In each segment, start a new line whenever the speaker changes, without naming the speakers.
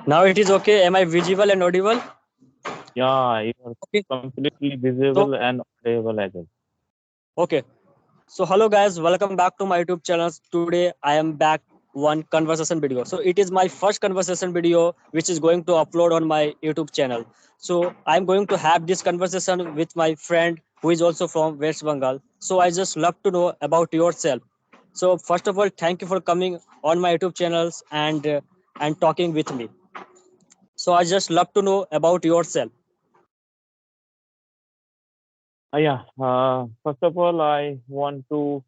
Now it is okay. Am I visible and audible?
Yeah, you are
Okay.
completely
So
visible and audible as well.
okay. So hello guys, welcome back to my YouTube channel. Today I am back one conversation video. So it is my first conversation video which is going to upload on my YouTube channel. So I'm going to have this conversation with my friend who is also from West Bengal. So I just love to know about yourself. So first of all, thank you for coming on my YouTube channels and talking with me. So I just love to know about yourself.
Yeah, first of all, I want to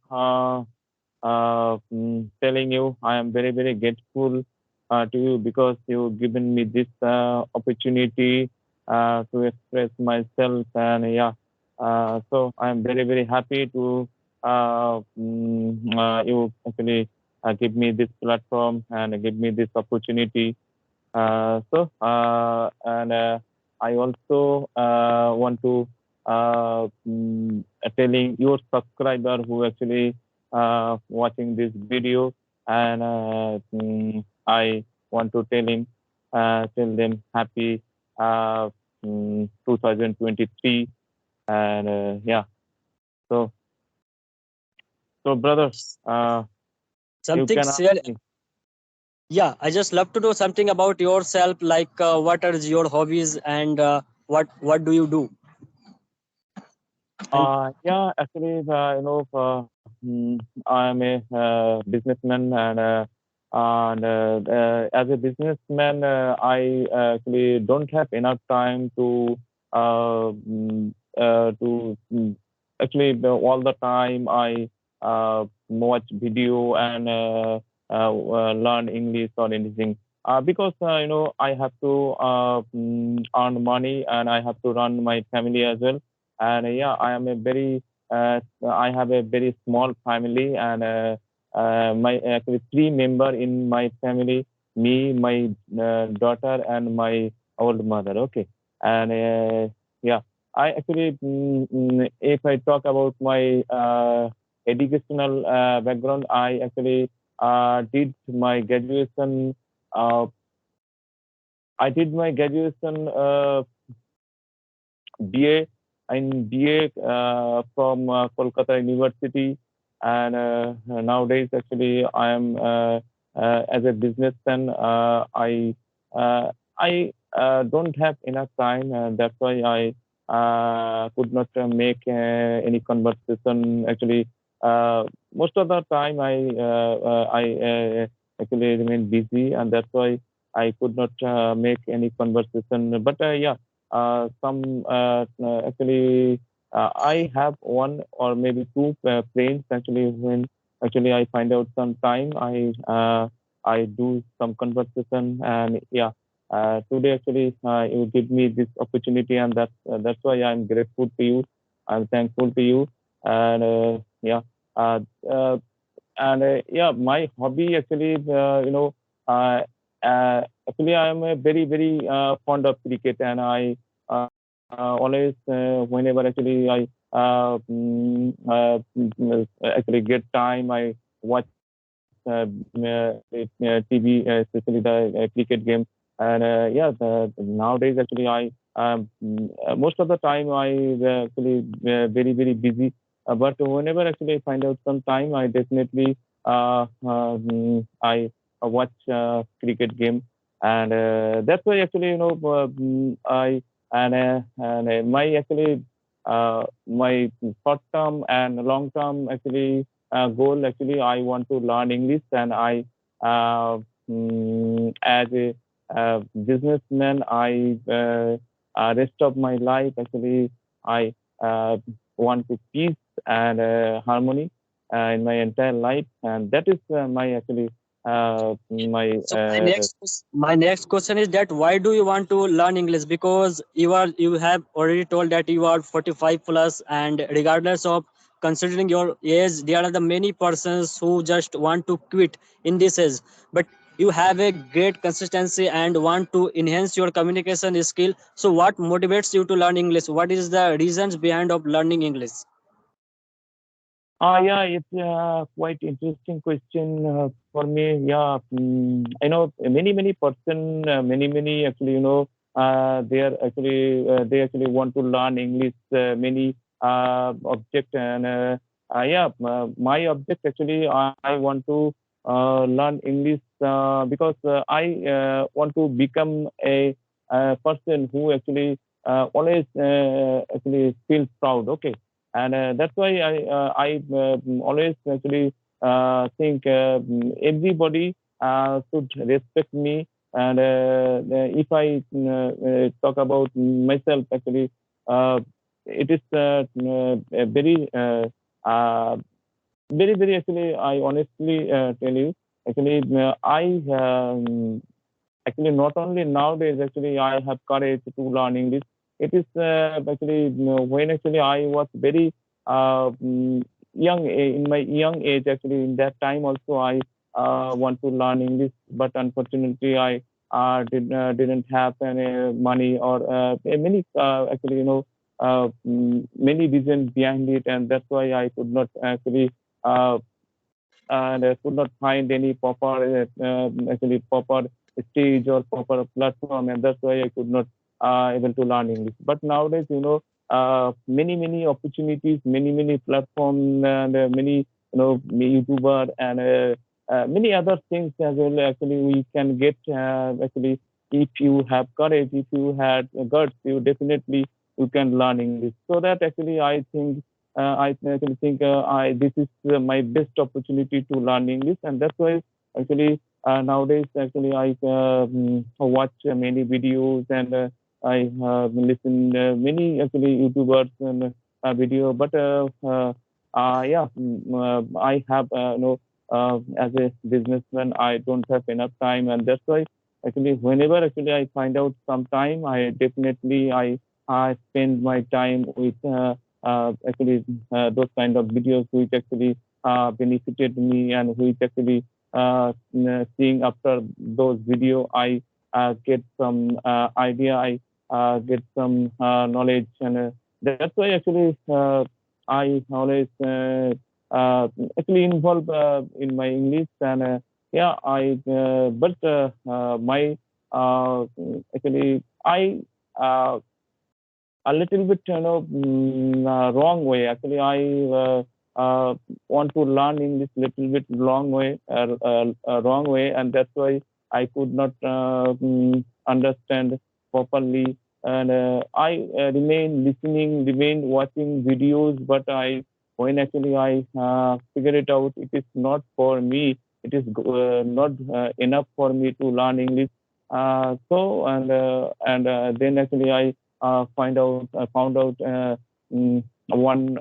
telling you I am very, very grateful to you because you've given me this opportunity to express myself. And yeah, so I am very, very happy to you actually give me this platform and give me this opportunity. And I also want to telling your subscriber who actually watching this video, and I want to tell them happy 2023, and yeah. So, so brother, uh, you
Something
can ask
share.
me.
Yeah, I just love to know something about yourself, like what are your hobbies and what do you do? And
Yeah, actually, I am a businessman, and as a businessman, I actually don't have enough time to actually all the time I watch video and learn English or anything. Because I have to earn money and I have to run my family as well. And yeah, I have a very small family, and my actually three member in my family: me, my daughter, and my old mother. Okay. And yeah, I actually if I talk about my educational background, I actually did my graduation. uh, I did my graduation BA in BA from Kolkata University, and nowadays actually I am as a businessman. I don't have enough time, and that's why I could not make any conversation. Actually, most of the time I actually remain busy, and that's why I could not make any conversation. But yeah, some actually I have one or maybe two friends actually when actually I find out some time I do some conversation. And yeah, today actually you give me this opportunity, and that's why I'm grateful to you. I'm thankful to you. And yeah, uh, uh, and yeah, my hobby actually uh, actually I am a very, very fond of cricket, and I always whenever actually I actually get time, I watch TV, especially the cricket game. And yeah, nowadays actually I most of the time I actually very, very busy. But whenever actually I find out some time, I definitely I watch cricket game. And that's why actually I and my actually my short term and long term actually goal actually I want to learn English. And I as a businessman, I rest of my life actually I uh, want to peace and harmony in my entire life, and that is my actually my
so my next question is that why do you want to learn English? Because you have already told that you are 45 plus, and regardless of considering your age, there are the many persons who just want to quit in this age. But you have a great consistency and want to enhance your communication skill. So what motivates you to learn English? What is the reasons behind of learning English?
Yeah, it's quite interesting question for me. Yeah, I know many person, many actually, they actually want to learn English, many object and yeah, my object actually, I want to learn English because I want to become a person who actually always actually feels proud. Okay, and that's why I always actually think everybody should respect me. And if I talk about myself, actually, uh, it is very uh, very actually. I honestly tell you, actually, I actually not only nowadays, actually I have courage to learn English. It is actually, when actually I was very uh, mm, young, in my young age, actually in that time also I want to learn English, but unfortunately I didn't have any money or many actually, many reasons behind it, and that's why I could not actually uh, and could not find any proper actually proper stage or proper platform, and that's why I could not able to learn English. But nowadays, many opportunities, many platforms, and many YouTuber and many other things as well. Actually, we can get actually, if you have courage, if you had guts, you definitely you can learn English. So that actually I think I actually think I this is my best opportunity to learn English, and that's why actually nowadays actually I watch many videos, and I listen many actually YouTubers and video. But yeah, I have as a businessman, I don't have enough time, and that's why actually whenever actually I find out some time, I definitely I spend my time with. Actually those kind of videos which actually benefited me, and which actually seeing after those video I get some idea, I get some knowledge, and that's why actually I always actually involve in my English, and yeah I but my actually I a little bit wrong way. Actually, I want to learn in this little bit wrong way, and that's why I could not understand properly. And I remain listening, remain watching videos, but I when actually I figure it out, it is not for me. It is not enough for me to learn English. And then actually I found out one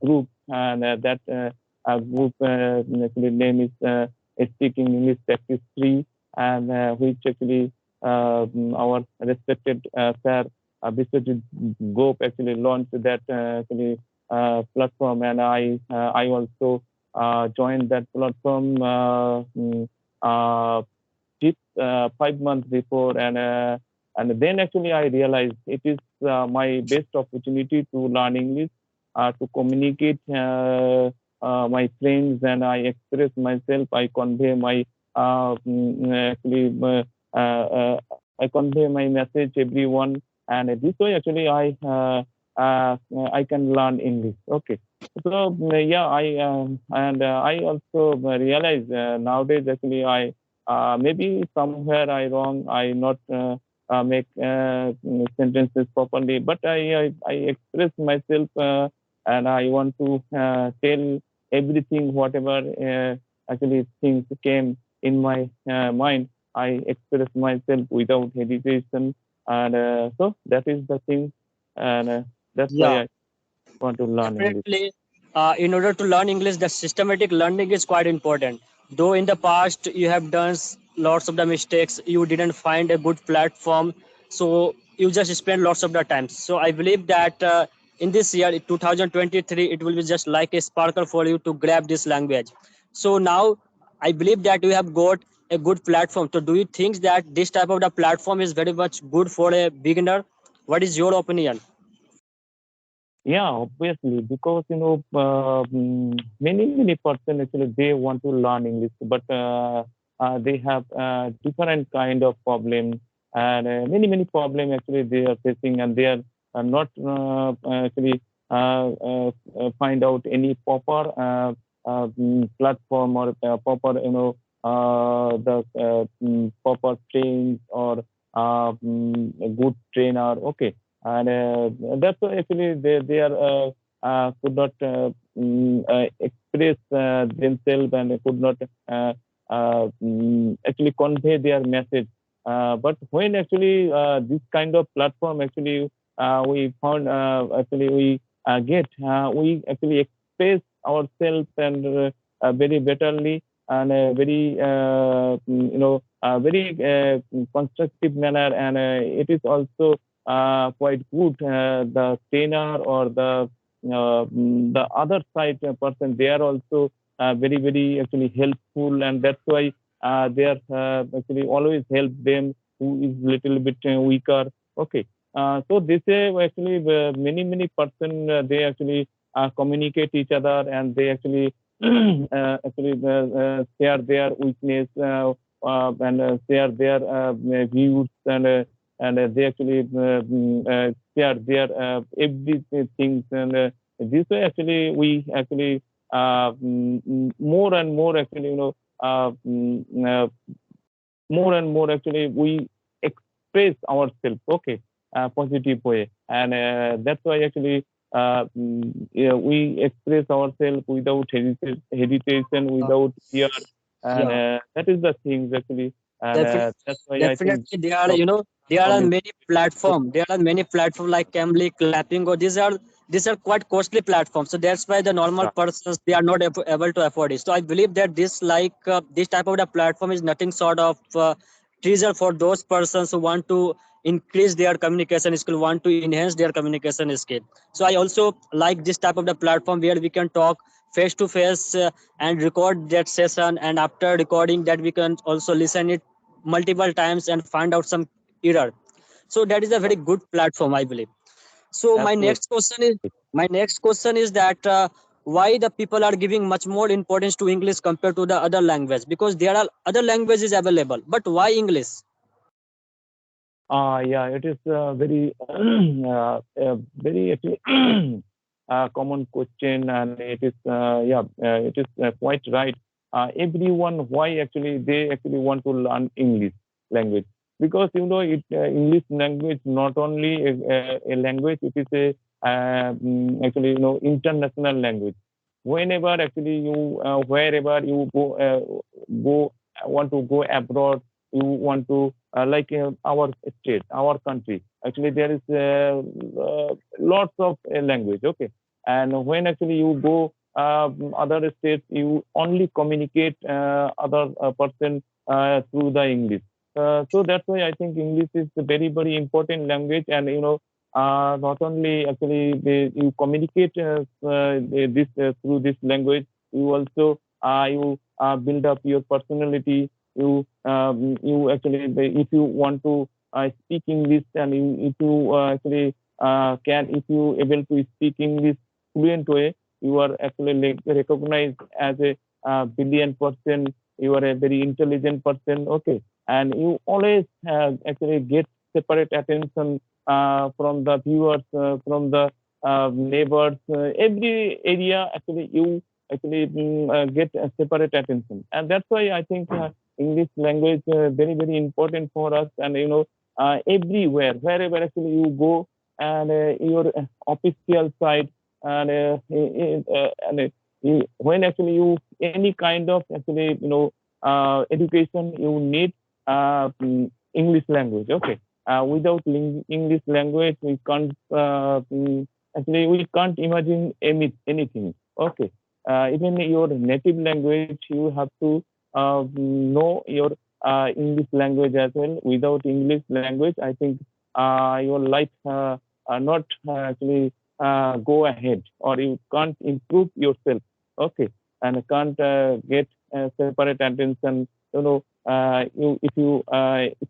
group, and that group actually name is Speaking English Practice 3, and which actually our respected sir Biswajit Gop actually launched that actually platform, and I also joined that platform uh, just 5 months before, and then actually I realized it is my best opportunity to learn English, to communicate my friends, and I express myself. I convey my actually I convey my message everyone, and this way actually I can learn English. Okay. So yeah, I also realize nowadays actually I maybe somewhere I wrong. I not make sentences properly, but I express myself, and I want to tell everything, whatever actually things came in my mind. I express myself without hesitation, and so that is the thing, and that's why
Yeah,
I want to learn English.
definitely. In order to learn English, the systematic learning is quite important. Though in the past you have done lots of the mistakes, you didn't find a good platform, so you just spend lots of the time. So I believe that in this year, 2023, it will be just like a sparkle for you to grab this language. So now I believe that you have got a good platform. So do you think that this type of the platform is very much good for a beginner? What is your opinion?
Yeah, obviously, because many person actually they want to learn English, but they have different kind of problem, and many problem actually they are facing, and they are not actually find out any proper platform or proper proper trains or a good trainer. Okay, and that's why actually they are could not express themselves and could not actually convey their message. But when actually this kind of platform actually we found actually we actually express ourselves and very betterly and very very constructive manner, and it is also quite good. The trainer or the other side person, they are also very actually helpful, and that's why they are actually always help them who is little bit weaker. Okay, so this actually many person they actually communicate each other, and they actually actually share their weakness and share their views, and they actually share their everything, and this way actually we actually more and more actually more and more actually we express ourselves, okay, positive way, and that's why actually yeah, we express ourselves without hesitation, without fear, and
Yeah,
that is the thing actually, and
definitely.
that's why I think
Definitely, there are,
the
there are
platform is
many
good.
platform. There are many platform like Cambly, Clapingo. These are quite costly platforms. So that's why the normal
Yeah,
persons they are not able to afford it. So I believe that this type of the platform is nothing sort of treasure for those persons who want to increase their communication skill, want to enhance their communication skill. So I also like this type of the platform where we can talk face to face and record that session, and after recording that we can also listen it multiple times and find out some error. So that is a very good platform, I believe. So
absolutely.
my next question is that why the people are giving much more importance to English compared to the other language, because there are other languages available, but why English?
Yeah, it is very, very actually common question, and it is, yeah, it is quite right. Everyone, why actually they actually want to learn English language? Because English language not only a language, it is a actually international language. Whenever actually you wherever you go want to go abroad, you want to like our state, our country. Actually, there is lots of language. Okay, and when actually you go other states, you only communicate other person through the English. So that's why I think English is a very important language, and not only actually you communicate this through this language, you also you build up your personality. You actually if you want to speak English, and if you actually can if you able to speak English fluent way, you are actually recognized as a brilliant person. You are a very intelligent person. Okay, and you always actually get separate attention from the viewers, from the neighbors, every area actually you actually get a separate attention, and that's why I think English language very important for us, and everywhere wherever actually you go, and your official side, and when actually you any kind of actually education you need English language. Okay, without English language, we can't actually we can't imagine anything. Okay, even your native language, you have to know your English language as well. Without English language, I think your life not actually go ahead, or you can't improve yourself. Okay, and can't get separate attention. If you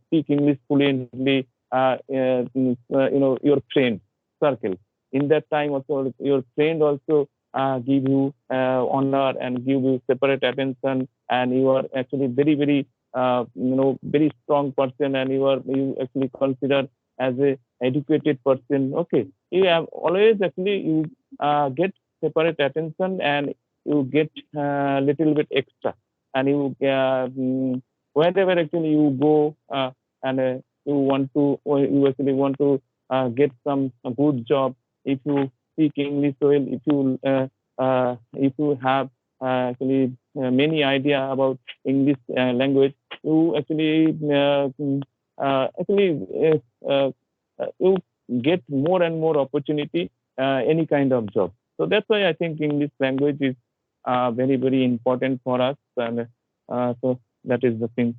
speak English fluently, your friend circle. in that time also your friend also give you honor and give you separate attention, and you are actually very very very strong person, and you actually consider as a educated person. Okay, you have always actually you get separate attention, and you get little bit extra, and you wherever actually you go and you want to, or you actually want to get some a good job. If you speak English well, if you have actually many idea about English language, you you get more and more opportunity any kind of job. So that's why I think English language is very very important for us, and so that is the thing.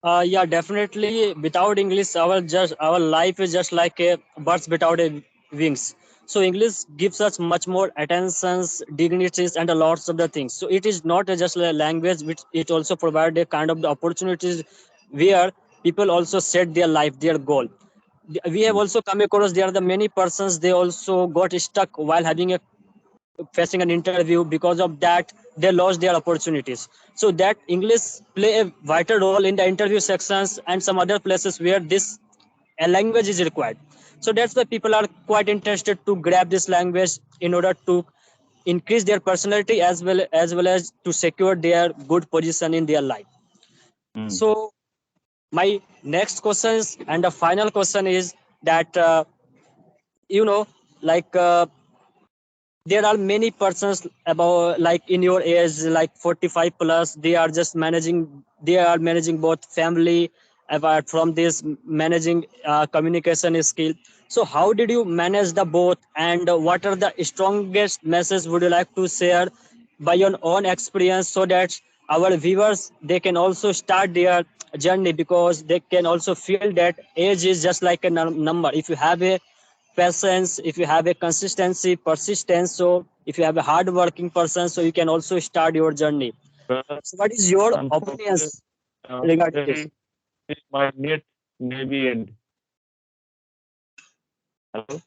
Yeah, definitely. Without English, our life is just like a birds without a wings. So English gives us much more attentions, dignities, and a lots of the things. So it is not just a language, which it also provide a kind of the opportunities where people also set their life, their goal. We have also come across there are the many persons they also got stuck while having a facing an interview. Because of that they lost their opportunities. So that English play a vital role in the interview sections and some other places where this a language is required. So that's why people are quite interested to grab this language in order to increase their personality as well as to secure their good position in their life.
Mm.
So my next question is, and the final question is that you know like there are many persons about like in your age like 45 plus, they are managing both family, apart from this managing communication skill. So how did you manage the both, and what are the strongest message would you like to share by your own experience, so that our viewers they can also start their journey, because they can also feel that age is just like a number. If you have a patience, if you have a consistency, persistence, so if you have a hard working person, so you can also start your journey.
But
So what is your
unfortunately,
opinions regarding this?
my net maybe end. Hello.